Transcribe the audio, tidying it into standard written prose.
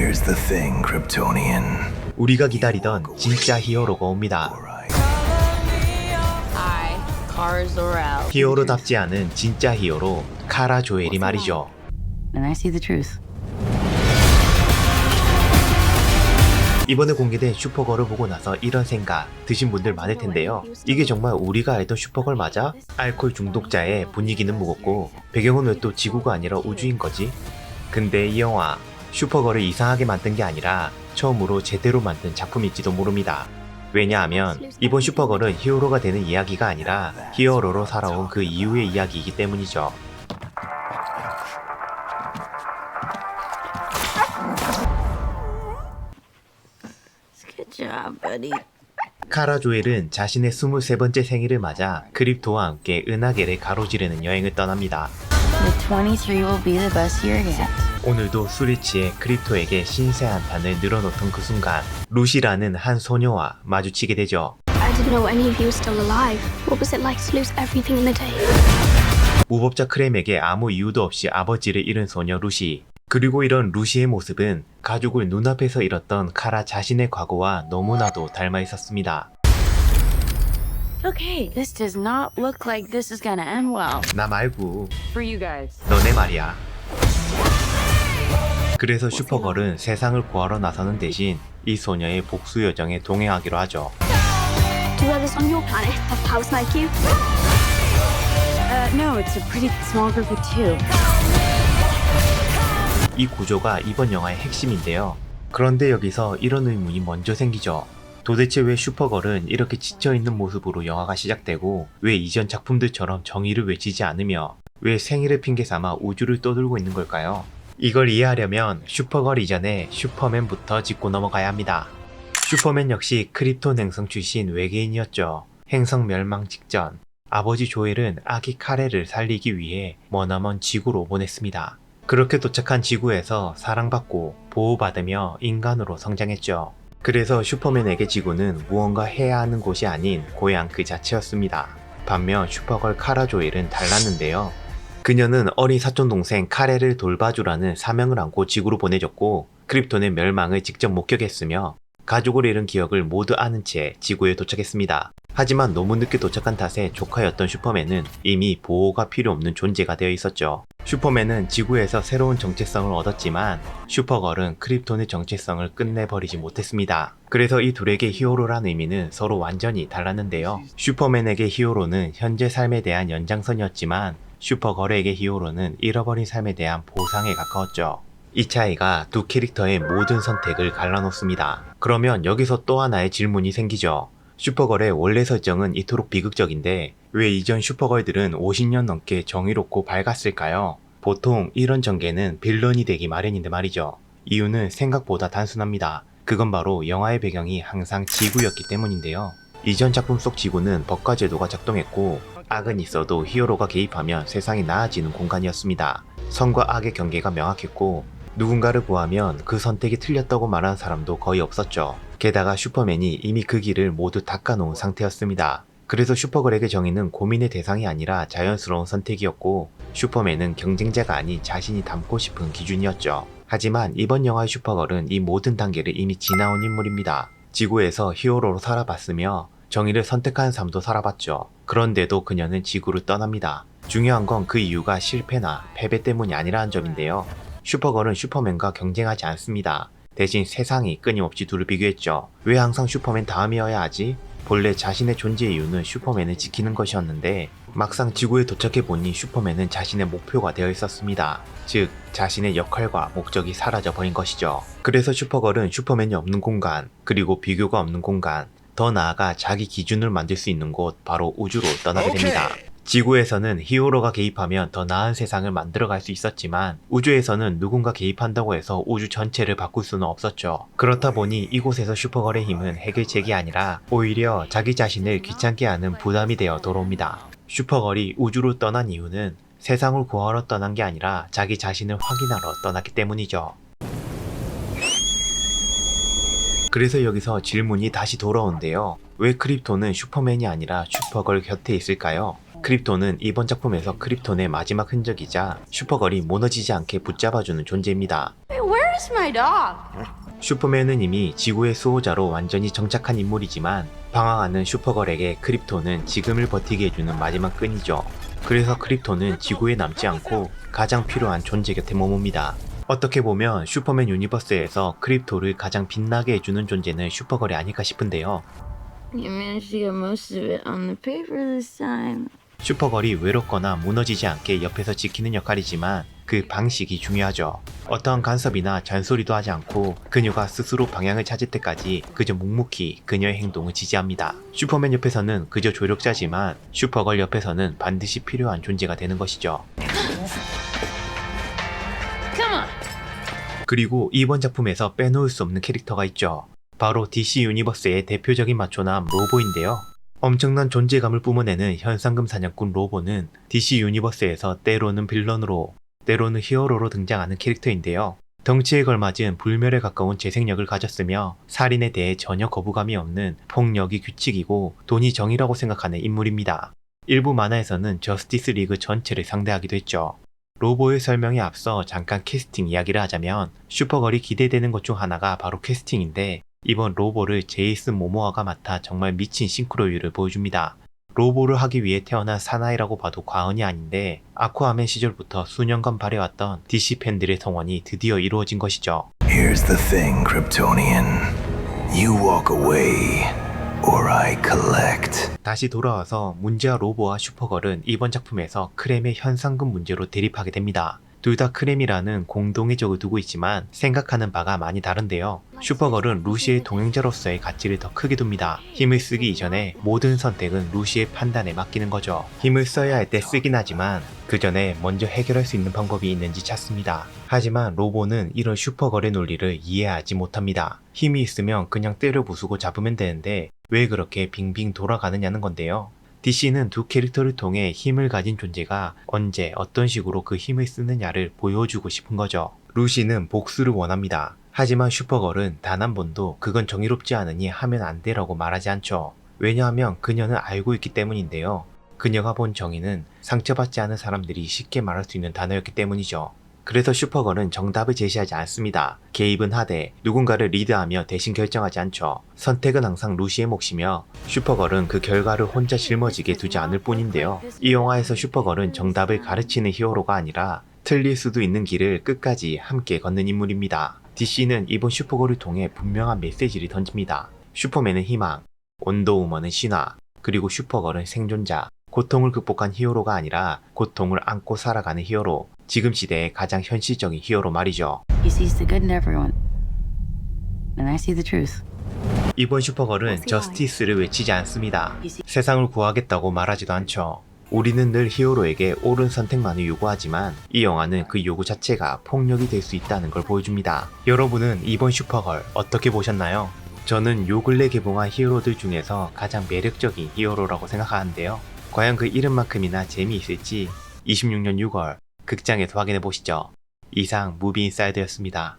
Here's the thing, Kryptonian. 우리가 기다리던 진짜 히어로가 옵니다. Hi, Kara Zor-El. 히어로답지 않은 진짜 히어로 카라 조엘이 말이죠. And I see the truth. 이번에 공개된 슈퍼걸을 보고 나서 이런 생각 드신 분들 많을 텐데요. 이게 정말 우리가 알던 슈퍼걸 맞아? 알코올 중독자의 분위기는 무겁고 배경은 왜 또 지구가 아니라 우주인 거지? 근데 이 영화 슈퍼걸을 이상하게 만든 게 아니라 처음으로 제대로 만든 작품일지도 모릅니다. 왜냐하면 이번 슈퍼걸은 히어로가 되는 이야기가 아니라 히어로로 살아온 그 이후의 이야기이기 때문이죠. Good job, buddy. 카라 조엘은 자신의 23번째 생일을 맞아 크립토와 함께 은하계를 가로지르는 여행을 떠납니다. The 23 will be the best year yet. 오늘도 술에 취해 크립토에게 신세 한탄을 늘어놓던 그 순간 루시라는 한 소녀와 마주치게 되죠. I didn't know any of you were still alive. What was it like to lose everything in a day? 무법자 크렘에게 아무 이유도 없이 아버지를 잃은 소녀 루시. 그리고 이런 루시의 모습은 가족을 눈앞에서 잃었던 카라 자신의 과거와 너무나도 닮아 있었습니다. Okay, this does not look like this is gonna end well. 나 말고 For you guys. 너네 말이야. 그래서 슈퍼걸은 세상을 구하러 나서는 대신 이 소녀의 복수 여정에 동행하기로 하죠. Do others on your planet have powers like you? No, it's a pretty small group of two. 이 구조가 이번 영화의 핵심인데요. 그런데 여기서 이런 의문이 먼저 생기죠. 도대체 왜 슈퍼걸은 이렇게 지쳐있는 모습으로 영화가 시작되고 왜 이전 작품들처럼 정의를 외치지 않으며 왜 생일을 핑계삼아 우주를 떠돌고 있는 걸까요? 이걸 이해하려면 슈퍼걸 이전에 슈퍼맨부터 짚고 넘어가야 합니다. 슈퍼맨 역시 크립톤 행성 출신 외계인이었죠. 행성 멸망 직전 아버지 조엘은 아기 카레를 살리기 위해 머나먼 지구로 보냈습니다. 그렇게 도착한 지구에서 사랑받고 보호받으며 인간으로 성장했죠. 그래서 슈퍼맨에게 지구는 무언가 해야 하는 곳이 아닌 고향 그 자체였습니다. 반면 슈퍼걸 카라 조엘은 달랐는데요. 그녀는 어린 사촌동생 카레를 돌봐주라는 사명을 안고 지구로 보내졌고 크립톤의 멸망을 직접 목격했으며 가족을 잃은 기억을 모두 아는 채 지구에 도착했습니다. 하지만 너무 늦게 도착한 탓에 조카였던 슈퍼맨은 이미 보호가 필요 없는 존재가 되어 있었죠. 슈퍼맨은 지구에서 새로운 정체성을 얻었지만 슈퍼걸은 크립톤의 정체성을 끝내버리지 못했습니다. 그래서 이 둘에게 히어로란 의미는 서로 완전히 달랐는데요. 슈퍼맨에게 히어로는 현재 삶에 대한 연장선이었지만 슈퍼걸에게 히어로는 잃어버린 삶에 대한 보상에 가까웠죠. 이 차이가 두 캐릭터의 모든 선택을 갈라놓습니다. 그러면 여기서 또 하나의 질문이 생기죠. 슈퍼걸의 원래 설정은 이토록 비극적인데 왜 이전 슈퍼걸들은 50년 넘게 정의롭고 밝았을까요? 보통 이런 전개는 빌런이 되기 마련인데 말이죠. 이유는 생각보다 단순합니다. 그건 바로 영화의 배경이 항상 지구였기 때문인데요. 이전 작품 속 지구는 법과 제도가 작동했고 악은 있어도 히어로가 개입하면 세상이 나아지는 공간이었습니다. 선과 악의 경계가 명확했고 누군가를 구하면 그 선택이 틀렸다고 말하는 사람도 거의 없었죠. 게다가 슈퍼맨이 이미 그 길을 모두 닦아놓은 상태였습니다. 그래서 슈퍼걸에게 정의는 고민의 대상이 아니라 자연스러운 선택이었고 슈퍼맨은 경쟁자가 아닌 자신이 닮고 싶은 기준이었죠. 하지만 이번 영화의 슈퍼걸은 이 모든 단계를 이미 지나온 인물입니다. 지구에서 히어로로 살아봤으며 정의를 선택하는 삶도 살아봤죠. 그런데도 그녀는 지구를 떠납니다. 중요한 건 그 이유가 실패나 패배 때문이 아니라는 점인데요. 슈퍼걸은 슈퍼맨과 경쟁하지 않습니다. 대신 세상이 끊임없이 둘을 비교했죠. 왜 항상 슈퍼맨 다음이어야 하지? 본래 자신의 존재 이유는 슈퍼맨을 지키는 것이었는데 막상 지구에 도착해보니 슈퍼맨은 자신의 목표가 되어 있었습니다. 즉 자신의 역할과 목적이 사라져 버린 것이죠. 그래서 슈퍼걸은 슈퍼맨이 없는 공간, 그리고 비교가 없는 공간, 더 나아가 자기 기준을 만들 수 있는 곳, 바로 우주로 떠나게 됩니다. 지구에서는 히어로가 개입하면 더 나은 세상을 만들어갈 수 있었지만 우주에서는 누군가 개입한다고 해서 우주 전체를 바꿀 수는 없었죠. 그렇다 보니 이곳에서 슈퍼걸의 힘은 해결책이 아니라 오히려 자기 자신을 귀찮게 하는 부담이 되어 돌아옵니다. 슈퍼걸이 우주로 떠난 이유는 세상을 구하러 떠난 게 아니라 자기 자신을 확인하러 떠났기 때문이죠. 그래서 여기서 질문이 다시 돌아오는데요. 왜 크립톤은 슈퍼맨이 아니라 슈퍼걸 곁에 있을까요? 크립톤은 이번 작품에서 크립톤의 마지막 흔적이자 슈퍼걸이 무너지지 않게 붙잡아주는 존재입니다. Where Where's my dog? 슈퍼맨은 이미 지구의 수호자로 완전히 정착한 인물이지만 방황하는 슈퍼걸에게 크립토는 지금을 버티게 해주는 마지막 끈이죠. 그래서 크립토는 지구에 남지 않고 가장 필요한 존재 곁에 머뭅니다. 어떻게 보면 슈퍼맨 유니버스에서 크립토를 가장 빛나게 해주는 존재는 슈퍼걸이 아닐까 싶은데요. You managed to get most of it on the paper this time. 슈퍼걸이 외롭거나 무너지지 않게 옆에서 지키는 역할이지만 그 방식이 중요하죠. 어떠한 간섭이나 잔소리도 하지 않고 그녀가 스스로 방향을 찾을 때까지 그저 묵묵히 그녀의 행동을 지지합니다. 슈퍼맨 옆에서는 그저 조력자지만 슈퍼걸 옆에서는 반드시 필요한 존재가 되는 것이죠. Come on. 그리고 이번 작품에서 빼놓을 수 없는 캐릭터가 있죠. 바로 DC 유니버스의 대표적인 마초남 로보인데요. 엄청난 존재감을 뿜어내는 현상금 사냥꾼 로보는 DC 유니버스에서 때로는 빌런으로 때로는 히어로로 등장하는 캐릭터인데요. 덩치에 걸맞은 불멸에 가까운 재생력을 가졌으며 살인에 대해 전혀 거부감이 없는 폭력이 규칙이고 돈이 정의라고 생각하는 인물입니다. 일부 만화에서는 저스티스 리그 전체를 상대하기도 했죠. 로보의 설명에 앞서 잠깐 캐스팅 이야기를 하자면 슈퍼걸이 기대되는 것 중 하나가 바로 캐스팅인데 이번 로보를 제이슨 모모아가 맡아 정말 미친 싱크로율을 보여줍니다. 로보를 하기 위해 태어난 사나이라고 봐도 과언이 아닌데 아쿠아맨 시절부터 수년간 바래왔던 DC 팬들의 성원이 드디어 이루어진 것이죠. Here's the thing, Kryptonian. You walk away, or I collect. 다시 돌아와서 문제와 로보와 슈퍼걸은 이번 작품에서 크렘의 현상금 문제로 대립하게 됩니다. 둘 다 크렘이라는 공동의 적을 두고 있지만 생각하는 바가 많이 다른데요. 슈퍼걸은 루시의 동행자로서의 가치를 더 크게 둡니다. 힘을 쓰기 이전에 모든 선택은 루시의 판단에 맡기는 거죠. 힘을 써야 할 때 쓰긴 하지만 그 전에 먼저 해결할 수 있는 방법이 있는지 찾습니다. 하지만 로보는 이런 슈퍼걸의 논리를 이해하지 못합니다. 힘이 있으면 그냥 때려 부수고 잡으면 되는데 왜 그렇게 빙빙 돌아가느냐는 건데요. DC는 두 캐릭터를 통해 힘을 가진 존재가 언제 어떤 식으로 그 힘을 쓰느냐를 보여주고 싶은 거죠. 루시는 복수를 원합니다. 하지만 슈퍼걸은 단 한 번도 그건 정의롭지 않으니 하면 안 돼라고 말하지 않죠. 왜냐하면 그녀는 알고 있기 때문인데요. 그녀가 본 정의는 상처받지 않은 사람들이 쉽게 말할 수 있는 단어였기 때문이죠. 그래서 슈퍼걸은 정답을 제시하지 않습니다. 개입은 하되 누군가를 리드하며 대신 결정하지 않죠. 선택은 항상 루시의 몫이며 슈퍼걸은 그 결과를 혼자 짊어지게 두지 않을 뿐인데요. 이 영화에서 슈퍼걸은 정답을 가르치는 히어로가 아니라 틀릴 수도 있는 길을 끝까지 함께 걷는 인물입니다. DC는 이번 슈퍼걸을 통해 분명한 메시지를 던집니다. 슈퍼맨은 희망, 원더우먼은 신화, 그리고 슈퍼걸은 생존자. 고통을 극복한 히어로가 아니라 고통을 안고 살아가는 히어로. 지금 시대의 가장 현실적인 히어로 말이죠. He sees the good in everyone. And I see the truth. 이번 슈퍼걸은 저스티스를 외치지 않습니다. 세상을 구하겠다고 말하지도 않죠. 우리는 늘 히어로에게 옳은 선택만을 요구하지만 이 영화는 그 요구 자체가 폭력이 될 수 있다는 걸 보여줍니다. 여러분은 이번 슈퍼걸 어떻게 보셨나요? 저는 요 근래 개봉한 히어로들 중에서 가장 매력적인 히어로라고 생각하는데요. 과연 그 이름만큼이나 재미있을지 26년 6월 극장에서 확인해 보시죠. 이상 무비인사이드였습니다.